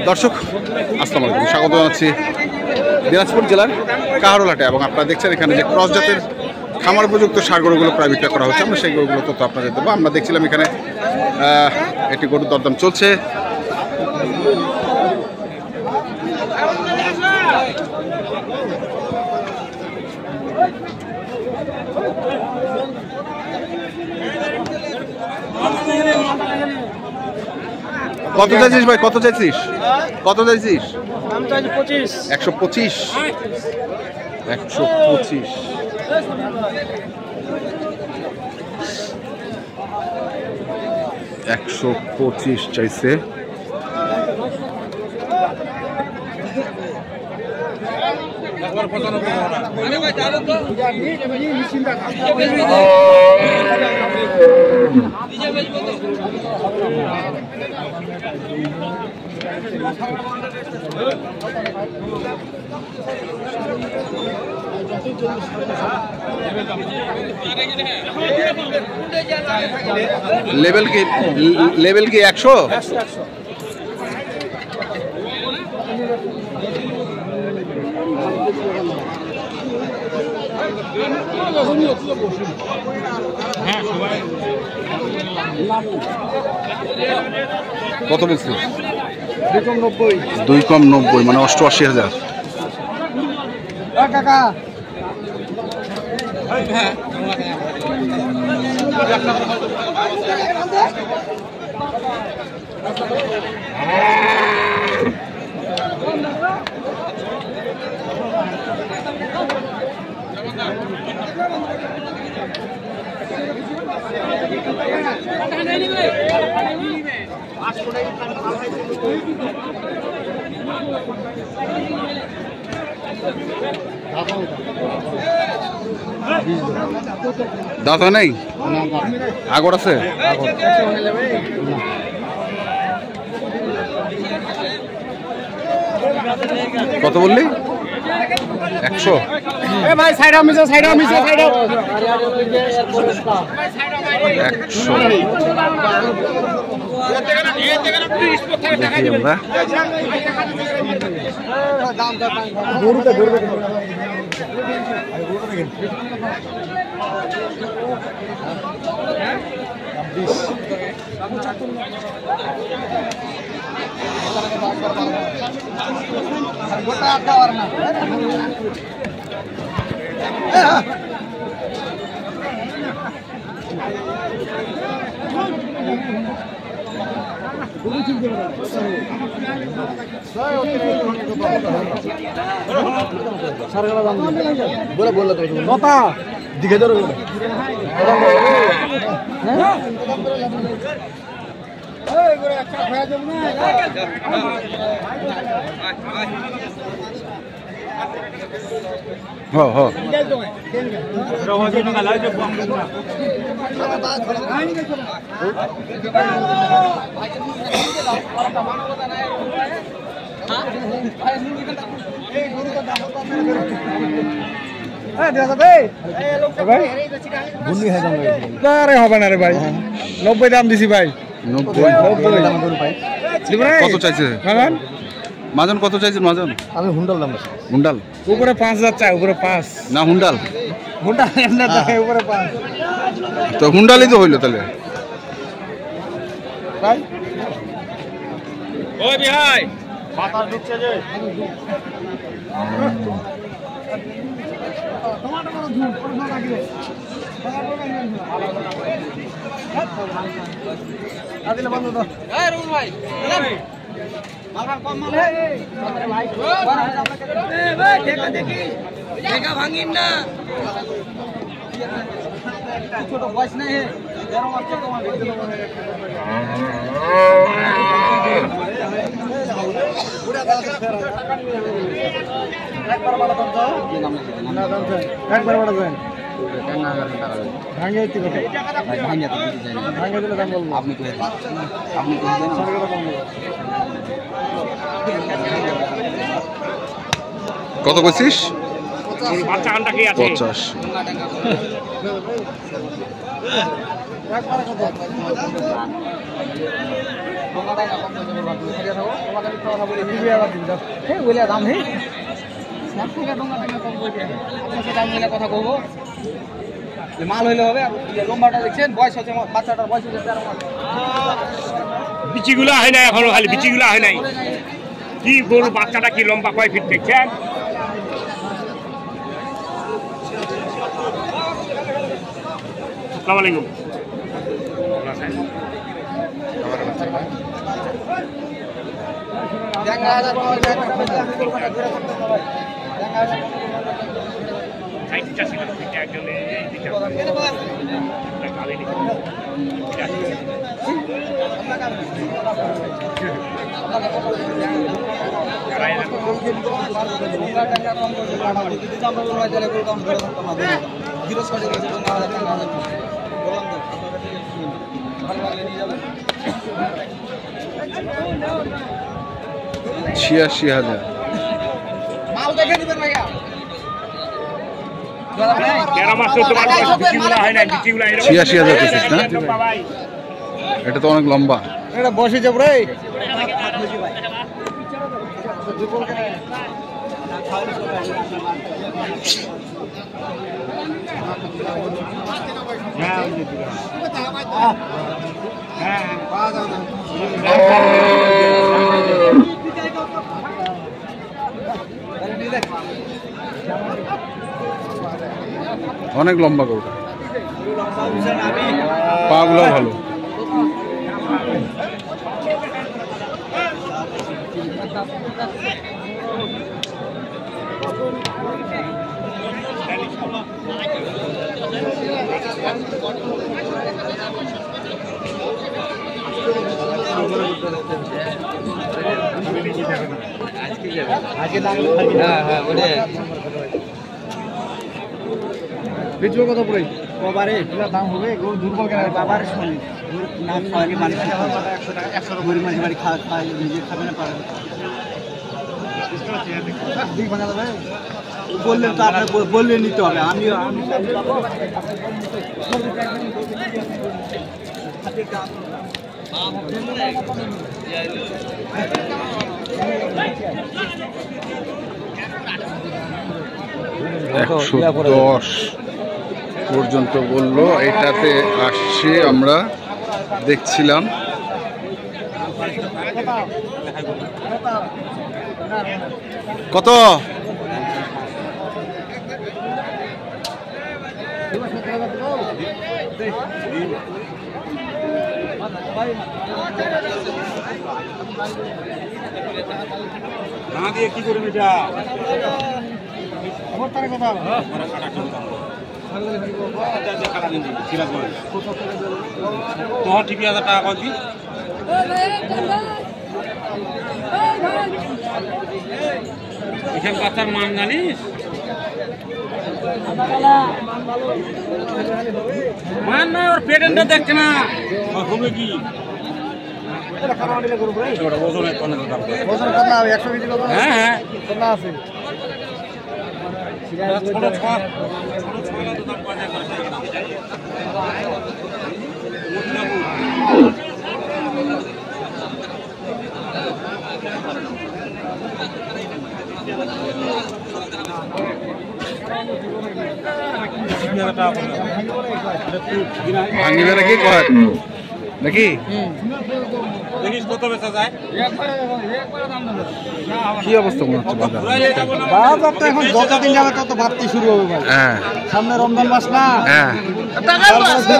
দর্শক আসসালামু আলাইকুম, স্বাগত জানাচ্ছি দিনাজপুর জেলার কাহারোলহাটে। এবং আপনারা দেখছেন এখানে যে ক্রস জাতের খামার উপযুক্ত ষাঁড় গরুগুলো প্রায় বিক্রয় করা হচ্ছে। আমরা সেই গরুগুলো তথ্য আপনাদের দেবো। আমরা দেখছিলাম এখানে একটি গরুর দরদাম চলছে। কত চাইছিস ভাই? কত চাইছিস? কত চাইছিস? 125 125 125 চাইছে। लेवल की 100 কত বলছিস? 2 কম 90 মানে 88,000। কাকা দাঁত হয় নাই? আগর আছে? কত বললি? 100। ভাই সাইড মিশা 100 দেখি আমরা। দিকে ধরো হবে না রে ভাই। 90 দাম দিছি ভাই। 90 কত চাইছে মাজন? কত চাইছে মাজন? আমি হুন্ডাল দাম হুন্ডাল উপরে 5000 চাই। উপরে 5 না হুন্ডাল হুন্ডাল এমনি চাই উপরে 5 তো হুন্ডালই তো হইলো তাহলে ভাই। ওই বিহাই বাতাস ঢুকছে যে আদিলে বন্ধ দাও। এই রুল ভাই মালবার কম মাল ভাই। এই ভাই দেখা দেখি দেখা ভাঙিন না। ছোট বয়স নাই হে 13 মাস ছোট মাল দেখতে দেব। পুরা দাও একবার বড় দাও তো কি নাম না দাও একবার বড় দেন। ভাঙে দিতে কত? ভাই ভাঙে তো দিতে চাই না। ভাঙে দিলে দাম বলবো। আপনি কই দেন? আপনি কই দেন? সরকার দাম বলবো। কত কইছিস? বাচ্চা কানটা কি আছে? 50 একবার কত? কথা বলবো মাল হইলে হবে। লম্বাটা দেখছেন, বয়স হচ্ছে বাচ্চাটার বয়স হচ্ছে 13 মাস। বিচিগুলো হয় নাই এখনো, খালি বিচিগুলো হয় নাই। কি গরু বাচ্চাটা কি লম্বা কয় ফিট দেখছেন? আসসালামু আলাইকুম। ছিয়াশি হাজার। মাল দেখে দিবেন ভাইয়া। 13 মাস চলতে পারবে, বিচিগুলো হয় নাই, বিচিগুলো 86,000 পিস না? এটা তো অনেক লম্বা। এটা বসে যাব রে। অনেক লম্বা গরুটা, পা গুলো ভালো। বেচবো কত পড়ে? কবারে এগুলা দাম হবে, গরু দুর্বল কেন? বাবার শুনি নাম খাওয়ানি মানুষ 100 টাকা 100 গরিব মানুষ বাড়ি খায় নিজে খাবে না পারে। ঠিক বানা দেবে বললেন তো, আপনার বললে নিতে হবে। আমি $110 পর্যন্ত বললো, এটাতে আসছে। আমরা দেখছিলাম কত না দিয়ে কি করবেন এটা? আমার তার কথা তোমার ঠিক 1000 টাকা কয় কি? এখানে বাচ্চার মান জানিস? মান না, ওর পেটেন্টটা দেখছে না হবে কি? হ্যাঁ হ্যাঁ আছে। ভাঙিবে নাকি কয় নাকি? দেখিস কত বেচা যায়? কি অবস্থা মনে হচ্ছে বাজার? বাজার তো এখন যতদিন যাবে তত বাড়তি শুরু হবে ভাই। হ্যাঁ সামনে রমজান মাস না, হ্যাঁ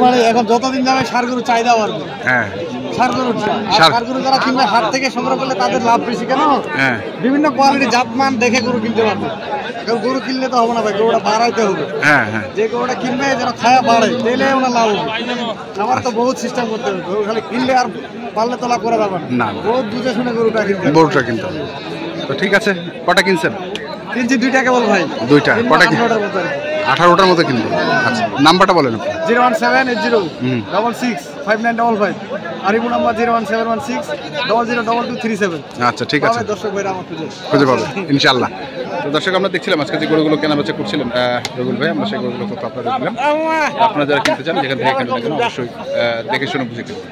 মানে এখন যতদিন যাবে সার গরু চাহিদা বাড়বে। হ্যাঁ সার গরু যারা কিনবে হাট থেকে সংগ্রহ করলে তাদের লাভ বেশি। কেন? হ্যাঁ বিভিন্ন কোয়ালিটি জাতমান দেখে গরু কিনতে পারবে। এখন গরু কিনলে তো হবে না ভাই, গরুটা বাড়াইতে হবে। হ্যাঁ হ্যাঁ যে গরুটা কিনবে যেন খায়া বাড়ে, তাহলে ওনার লাভ হবে। আমার তো বহুত সিস্টেম করতে হবে, গরু খালি কিনলে আর পারলে তোলা করে যাবে না। না, বহুত বুঝে শুনে গরুটা কিনতে হবে। গরুটা কিনতে হবে। তো ঠিক আছে, কটা কিনছেন? কিনছি 2টা কেবল ভাই। 2টা কটা কিনছেন? 18টার মতো। 18টার মতো কিনবেন। আচ্ছা, নাম্বারটা বলেন আপনি। 01780665955 আর ইমো নাম্বার 01716002237। আচ্ছা ঠিক আছে, দর্শক ভাইরা আমার খুঁজে পাবেন ইনশাআল্লাহ। তো দর্শক, আমরা দেখছিলাম আজকে যে গরুগুলো কেনাবেচা করছিলেন রবিউল ভাই, আমরা সেই গরুগুলো তথ্য আপনাদের দিলাম। আপনারা যারা কিনতে চান যেখান থেকে কেনেন না কেন অবশ্যই দেখে শুনে বুঝে কিনবেন।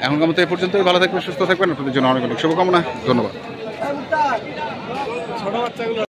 এখনকার মতো এই পর্যন্তই। ভালো থাকবেন, সুস্থ থাকবেন, আপনাদের জন্য অনেক অনেক শুভকামনা। ধন্যবাদ।